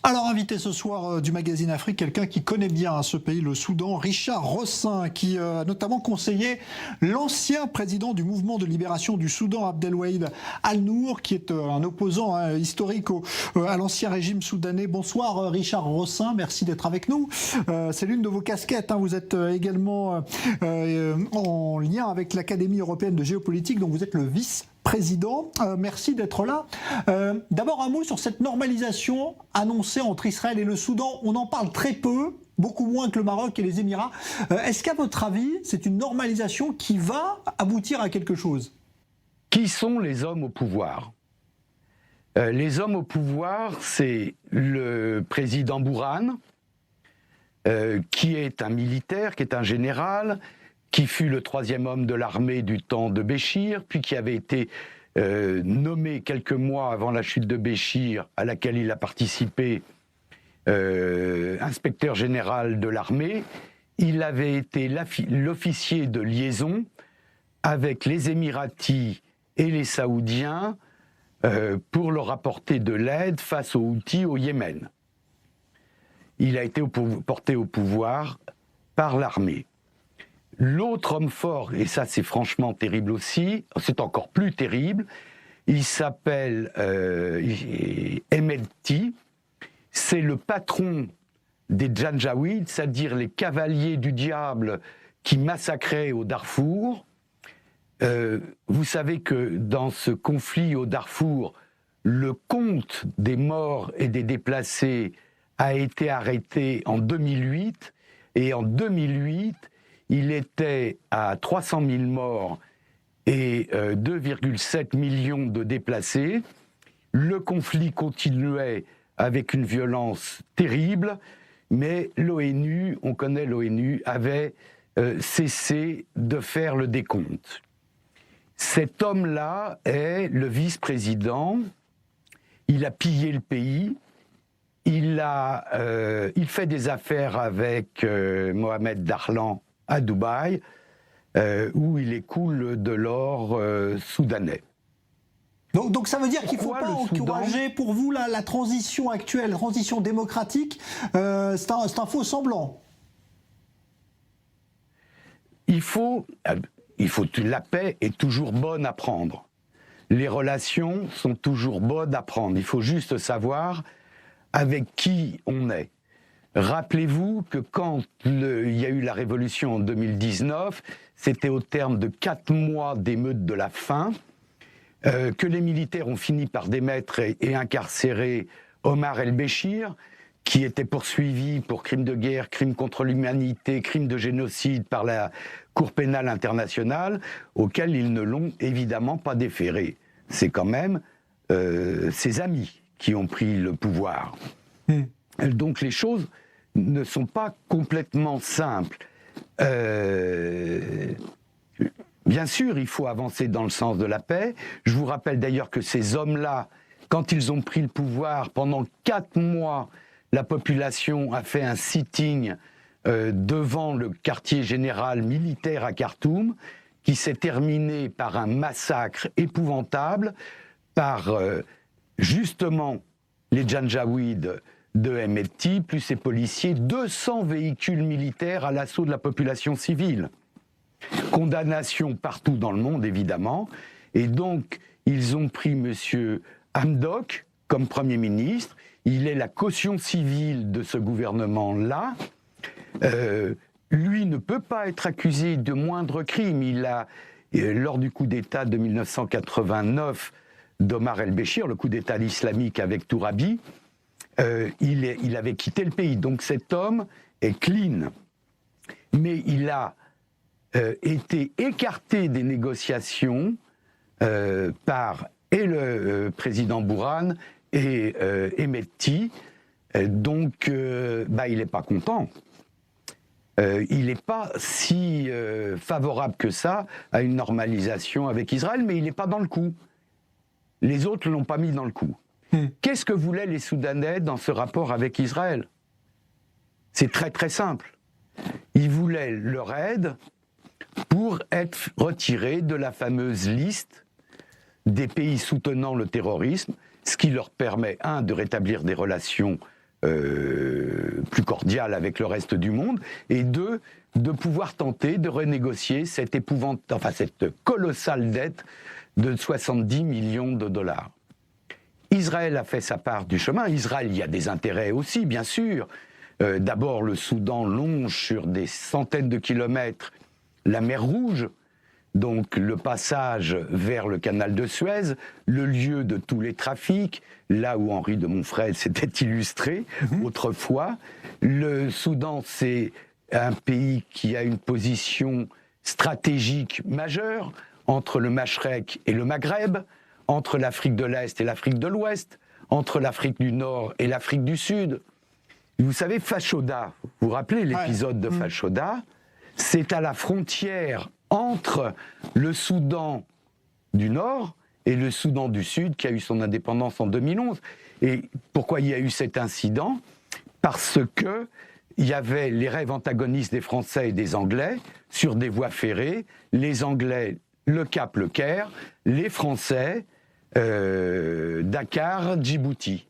Alors, invité ce soir du magazine Afrique, quelqu'un qui connaît bien ce pays, le Soudan, Richard Rossin, qui a notamment conseillé l'ancien président du mouvement de libération du Soudan, Abdelwahid Al-Nour, qui est un opposant historique à l'ancien régime soudanais. Bonsoir Richard Rossin, merci d'être avec nous. C'est l'une de vos casquettes, vous êtes également en lien avec l'Académie européenne de géopolitique, dont vous êtes le vice-président. Merci d'être là. D'abord un mot sur cette normalisation annoncée entre Israël et le Soudan. On en parle très peu, beaucoup moins que le Maroc et les Émirats. Est-ce qu'à votre avis, c'est une normalisation qui va aboutir à quelque chose? Qui sont les hommes au pouvoir? Les hommes au pouvoir, c'est le président Bourhan, qui est un militaire, qui est un général, qui fut le troisième homme de l'armée du temps de Béchir, puis qui avait été nommé quelques mois avant la chute de Béchir, à laquelle il a participé, inspecteur général de l'armée. Il avait été l'officier de liaison avec les Émiratis et les Saoudiens pour leur apporter de l'aide face aux Houthis au Yémen. Il a été porté au pouvoir par l'armée. L'autre homme fort, et ça c'est franchement terrible aussi, c'est encore plus terrible, il s'appelle Hemedti, c'est le patron des Janjaouides, c'est-à-dire les cavaliers du diable qui massacraient au Darfour. Vous savez que dans ce conflit au Darfour, le compte des morts et des déplacés a été arrêté en 2008, et en 2008, il était à 300 000 morts et 2,7 millions de déplacés. Le conflit continuait avec une violence terrible, mais l'ONU, on connaît l'ONU, avait cessé de faire le décompte. Cet homme-là est le vice-président, il a pillé le pays, il fait des affaires avec Mohamed Darlan à Dubaï, où il écoule de l'or soudanais. Donc ça veut dire qu'il ne faut pas encourager pour vous la transition actuelle, transition démocratique, c'est un faux semblant. La paix est toujours bonne à prendre. Les relations sont toujours bonnes à prendre. Il faut juste savoir avec qui on est. Rappelez-vous que quand il y a eu la révolution en 2019, c'était au terme de 4 mois d'émeutes de la faim, que les militaires ont fini par démettre et incarcérer Omar el-Béchir, qui était poursuivi pour crimes de guerre, crimes contre l'humanité, crimes de génocide par la Cour pénale internationale, auxquels ils ne l'ont évidemment pas déféré. C'est quand même ses amis qui ont pris le pouvoir. Donc les choses ne sont pas complètement simples. Bien sûr, il faut avancer dans le sens de la paix. Je vous rappelle d'ailleurs que ces hommes-là, quand ils ont pris le pouvoir, pendant 4 mois, la population a fait un sitting devant le quartier général militaire à Khartoum, qui s'est terminé par un massacre épouvantable, par justement les Janjaouides de Hemedti, plus ses policiers, 200 véhicules militaires à l'assaut de la population civile. Condamnation partout dans le monde, évidemment. Et donc, ils ont pris M. Hamdok comme Premier ministre. Il est la caution civile de ce gouvernement-là. Lui ne peut pas être accusé de moindre crime. Il a, lors du coup d'État de 1989 d'Omar el-Béchir, le coup d'État islamique avec Tourabi, il avait quitté le pays. Donc cet homme est clean. Mais il a été écarté des négociations par le président Bourhan et Hemedti. Donc il n'est pas content. Il n'est pas si favorable que ça à une normalisation avec Israël, mais il n'est pas dans le coup. Les autres ne l'ont pas mis dans le coup. Qu'est-ce que voulaient les Soudanais dans ce rapport avec Israël? C'est très très simple. Ils voulaient leur aide pour être retirés de la fameuse liste des pays soutenant le terrorisme, ce qui leur permet, de rétablir des relations plus cordiale avec le reste du monde, et deux, de pouvoir tenter de renégocier cette colossale dette de 70 millions de dollars. Israël a fait sa part du chemin. Israël, il y a des intérêts aussi, bien sûr. D'abord, le Soudan longe sur des centaines de kilomètres la mer Rouge, donc le passage vers le canal de Suez, le lieu de tous les trafics, là où Henri de Montfred s'était illustré autrefois. Le Soudan, c'est un pays qui a une position stratégique majeure entre le Machrek et le Maghreb, entre l'Afrique de l'Est et l'Afrique de l'Ouest, entre l'Afrique du Nord et l'Afrique du Sud. Vous savez, Fashoda, vous vous rappelez l'épisode de Fashoda? C'est à la frontière entre le Soudan du Nord et le Soudan du Sud qui a eu son indépendance en 2011. Et pourquoi il y a eu cet incident? Parce que il y avait les rêves antagonistes des Français et des Anglais sur des voies ferrées. Les Anglais, le Cap, le Caire, les Français, Dakar, Djibouti.